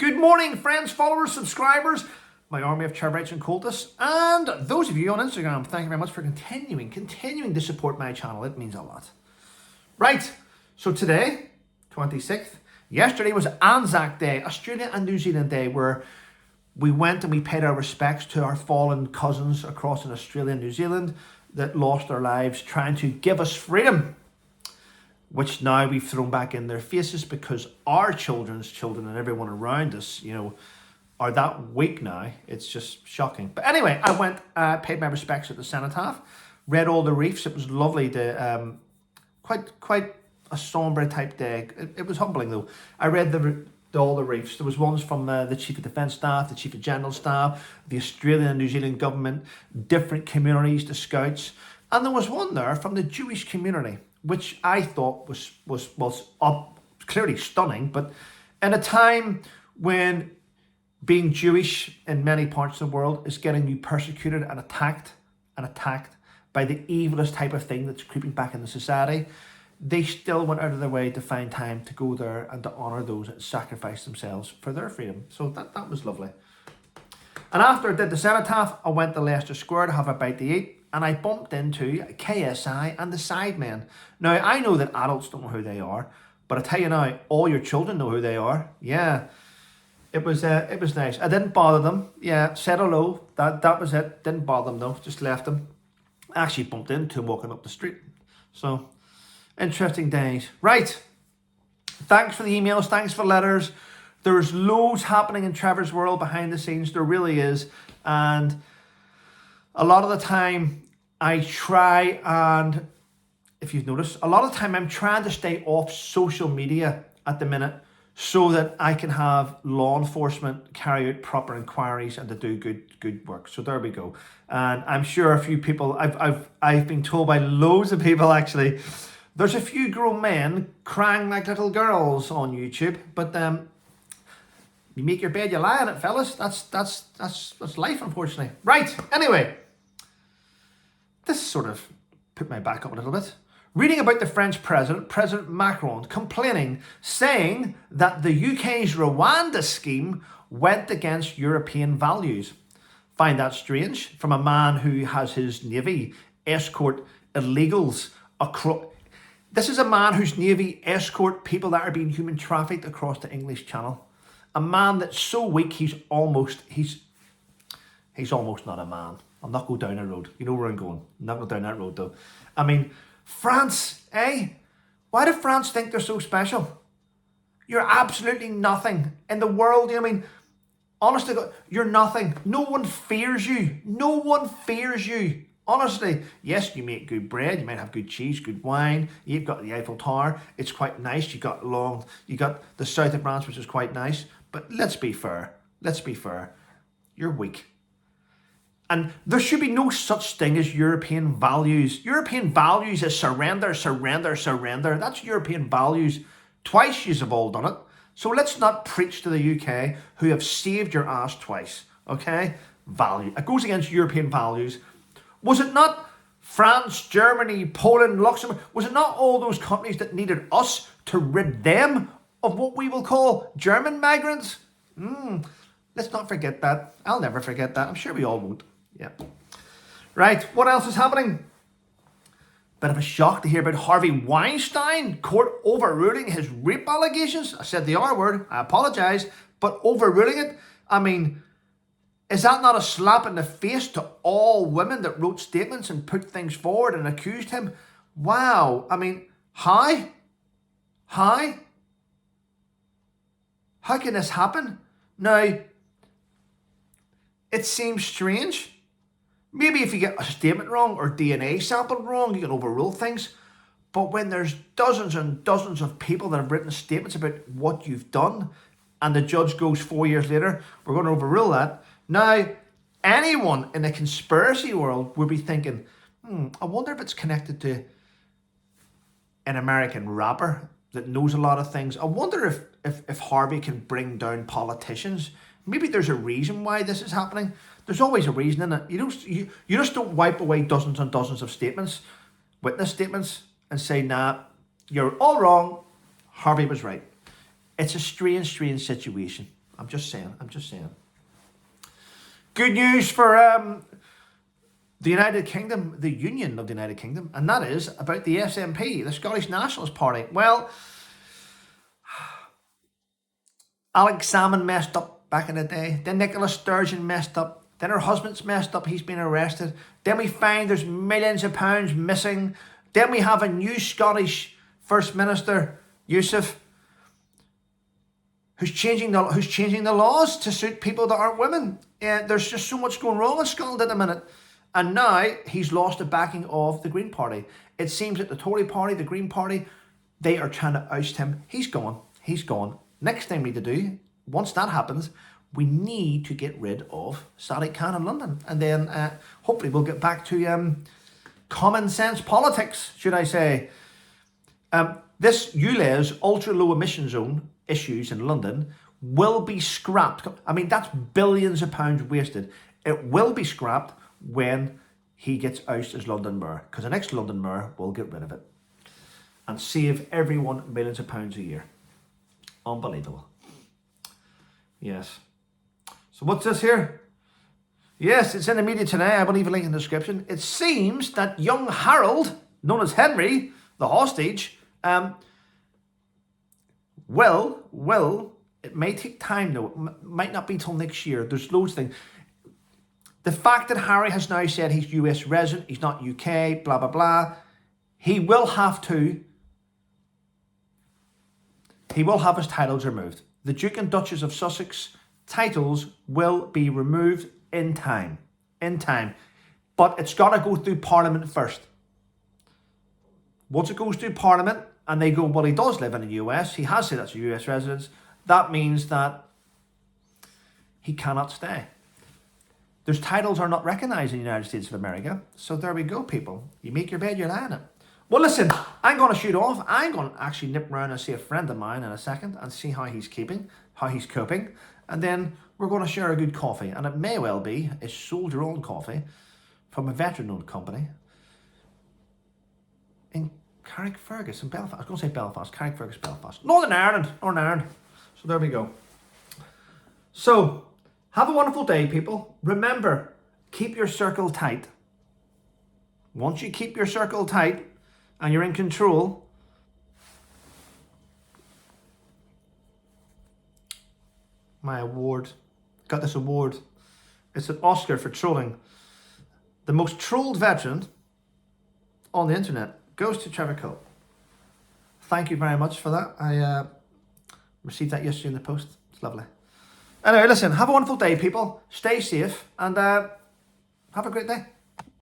Good morning, friends, followers, subscribers, my army of Chevites and cultists, and those of you on Instagram. Thank you very much for continuing to support my channel. It means a lot. Right, so today, 26th, yesterday was Anzac Day, Australia and New Zealand Day, where we went and we paid our respects to our fallen cousins across in Australia and New Zealand that lost their lives trying to give us freedom, which now we've thrown back in their faces because our children's children and everyone around us, are that weak now. It's just shocking. But anyway, I went, paid my respects at the cenotaph, read all the reefs. It was lovely to, quite a sombre type day. It was humbling though. I read all the reefs. There was ones from the Chief of Defence Staff, the Chief of General Staff, the Australian and New Zealand government, different communities, the Scouts, and there was one there from the Jewish community, which I thought was clearly stunning. But in a time when being Jewish in many parts of the world is getting you persecuted and attacked by the evilest type of thing that's creeping back into society, they still went out of their way to find time to go there and to honour those that sacrificed themselves for their freedom. So that was lovely. And after I did the cenotaph, I went to Leicester Square to have a bite to eat, and I bumped into KSI and the Sidemen. Now, I know that adults don't know who they are, but I tell you now, all your children know who they are. Yeah, it was nice. I didn't bother them. Yeah, said hello. That was it. Didn't bother them though. Just left them. I actually bumped into him walking up the street. So, interesting days. Right. Thanks for the emails. Thanks for letters. There's loads happening in Trevor's world behind the scenes. There really is. And a lot of the time I try, and if you've noticed, a lot of the time I'm trying to stay off social media at the minute so that I can have law enforcement carry out proper inquiries and to do good work. So there we go. And I'm sure a few people, I've been told by loads of people actually, there's a few grown men crying like little girls on YouTube, but you make your bed, you lie on it, fellas. That's life, unfortunately. Right, anyway. This sort of put my back up a little bit. Reading about the French president, President Macron, complaining, saying that the UK's Rwanda scheme went against European values. Find that strange from a man who has his navy escort illegals across. This is a man whose navy escort people that are being human trafficked across the English Channel. A man that's so weak he's almost not a man. I'll not go down that road. You know where I'm going. I'm not going down that road though. I mean, France, eh? Why do France think they're so special? You're absolutely nothing in the world. I mean, honestly, you're nothing. No one fears you. No one fears you. Honestly, yes, you make good bread. You might have good cheese, good wine. You've got the Eiffel Tower. It's quite nice. You got the south of France, which is quite nice. But let's be fair. You're weak. And there should be no such thing as European values. European values is surrender, surrender, surrender. That's European values. Twice you've all done it. So let's not preach to the UK who have saved your ass twice. Okay? Value. It goes against European values. Was it not France, Germany, Poland, Luxembourg? Was it not all those countries that needed us to rid them of what we will call German migrants? Let's not forget that. I'll never forget that. I'm sure we all won't. Yeah. Right, what else is happening? Bit of a shock to hear about Harvey Weinstein, court overruling his rape allegations. I said the R word, I apologise, but overruling it, I mean, is that not a slap in the face to all women that wrote statements and put things forward and accused him? Wow, I mean, how? How can this happen? Now, it seems strange. Maybe if you get a statement wrong or DNA sample wrong, you can overrule things. But when there's dozens and dozens of people that have written statements about what you've done, and the judge goes 4 years later, we're going to overrule that. Now, anyone in the conspiracy world would be thinking, I wonder if it's connected to an American rapper that knows a lot of things. I wonder if Harvey can bring down politicians. Maybe there's a reason why this is happening. There's always a reason in it. You just don't wipe away dozens and dozens of statements, witness statements, and say, nah, you're all wrong. Harvey was right. It's a strange situation. I'm just saying. Good news for the United Kingdom, the Union of the United Kingdom, and that is about the SNP, the Scottish Nationalist Party. Well, Alex Salmon messed up back in the day. Then Nicola Sturgeon messed up. Then her husband's messed up. He's been arrested. Then we find there's millions of pounds missing. Then we have a new Scottish First Minister, Yusuf, who's changing the laws to suit people that aren't women. There's just so much going wrong in Scotland at the minute. And now he's lost the backing of the Green Party. It seems that the Tory Party, the Green Party, they are trying to oust him. He's gone. Next thing we need to do, once that happens, we need to get rid of Sadiq Khan in London. And then hopefully we'll get back to common sense politics, should I say. This ULEZ, ultra low emission zone issues in London, will be scrapped. I mean, that's billions of pounds wasted. It will be scrapped when he gets ousted as London Mayor, because the next London Mayor will get rid of it and save everyone millions of pounds a year. Unbelievable. Yes. So what's this here? Yes, it's in the media today. I will leave a link in the description. It seems that young Harold, known as Henry, the hostage, it may take time though. It might not be till next year. There's loads of things. The fact that Harry has now said he's US resident, he's not UK, blah, blah, blah. He will have his titles removed. The Duke and Duchess of Sussex titles will be removed in time. But it's got to go through Parliament first. Once it goes through Parliament and they go, well, he does live in the US, he has said that's a US residence, that means that he cannot stay. Those titles are not recognised in the United States of America. So there we go, people. You make your bed, you lie in it. Well, listen, I'm going to shoot off. I'm going to actually nip around and see a friend of mine in a second and see how he's coping. And then we're going to share a good coffee. And it may well be a soldier-owned coffee from a veteran-owned company in Carrickfergus in Belfast. I was going to say Belfast, Carrickfergus, Belfast. Northern Ireland. So there we go. So, have a wonderful day, people. Remember, keep your circle tight. Once you keep your circle tight and you're in control, my award, got this award. It's an Oscar for trolling. The most trolled veteran on the internet goes to Trevor Cole. Thank you very much for that. I received that yesterday in the post. It's lovely. Anyway, listen, have a wonderful day, people. Stay safe and have a great day.